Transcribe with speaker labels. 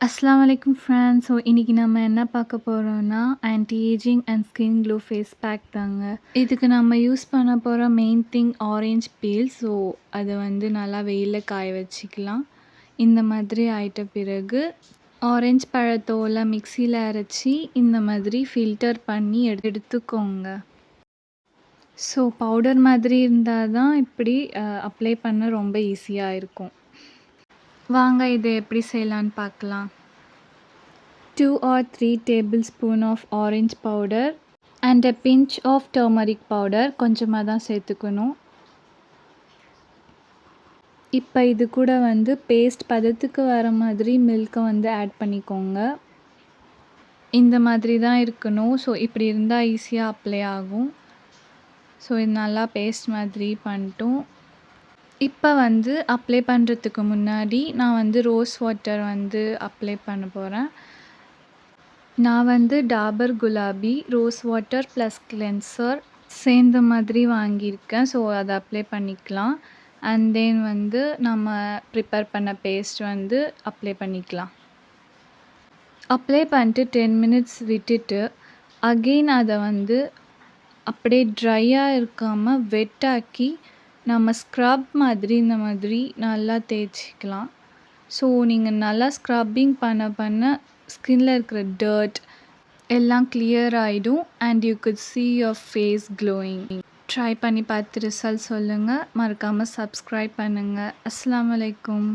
Speaker 1: அஸ்ஸலாமு அலைக்கும் friends. So இன்னைக்கு நம்ம என்ன பார்க்க போறோம்னா, anti ageing and skin glow face pack தாங்க. இதுக்கு நம்ம யூஸ் பண்ண போற main thing orange peel. So அத வந்து நல்லா வெயில்ல காய வச்சுக்கலாம். இந்த மாதிரி ஆயிட்ட பிறகு ஆரஞ்சு பழத்தோலை மிக்ஸியில் அரைச்சி இந்த மாதிரி ஃபில்டர் பண்ணி எடுத்துக்கோங்க. ஸோ பவுடர் மாதிரி இருந்தால் தான் இப்படி அப்ளை பண்ண ரொம்ப ஈஸியாக இருக்கும். வாங்க இதை எப்படி செய்யலான்னு பார்க்கலாம். 2 or 3 tablespoon of orange powder and a pinch of turmeric powder கொஞ்சமாக தான் சேர்த்துக்கணும். இப்போ இது கூட வந்து பேஸ்ட் பதத்துக்கு வர மாதிரி மில்கை வந்து ஆட் பண்ணிக்கோங்க. இந்த மாதிரி தான் இருக்கணும். ஸோ இப்படி இருந்தால் ஈஸியாக அப்ளை ஆகும். ஸோ இது நல்லா பேஸ்ட் மாதிரி பண்ணிட்டோம். இப்போ வந்து அப்ளை பண்ணுறதுக்கு முன்னாடி நான் வந்து ரோஸ் வாட்டர் வந்து அப்ளை பண்ண போகிறேன். நான் வந்து Dabur Gulabi rose water plus cleanser சேர்ந்த மாதிரி வாங்கியிருக்கேன். ஸோ அதை அப்ளை பண்ணிக்கலாம். அண்ட் தென் வந்து நம்ம ப்ரிப்பேர் பண்ண பேஸ்ட் வந்து அப்ளை பண்ணிக்கலாம். அப்ளை பண்ணிட்டு 10 minutes விட்டுட்டு அகெயின் அதை வந்து அப்படியே ட்ரையாக இருக்காமல் வெட்டாக்கி நம்ம ஸ்க்ரப் மாதிரி இந்த மாதிரி நல்லா தேய்ச்சிக்கலாம். ஸோ நீங்கள் நல்லா ஸ்க்ரப்பிங் பண்ண ஸ்கின்ல இருக்கிற டர்ட் எல்லாம் கிளியர் ஆகிடும். And you good see your face glowing. Try பண்ணி பார்த்து ரிசல்ட் சொல்லுங்கள். மறக்காமல் சப்ஸ்கிரைப் பண்ணுங்கள். அஸ்ஸலாமு அலைக்கும்.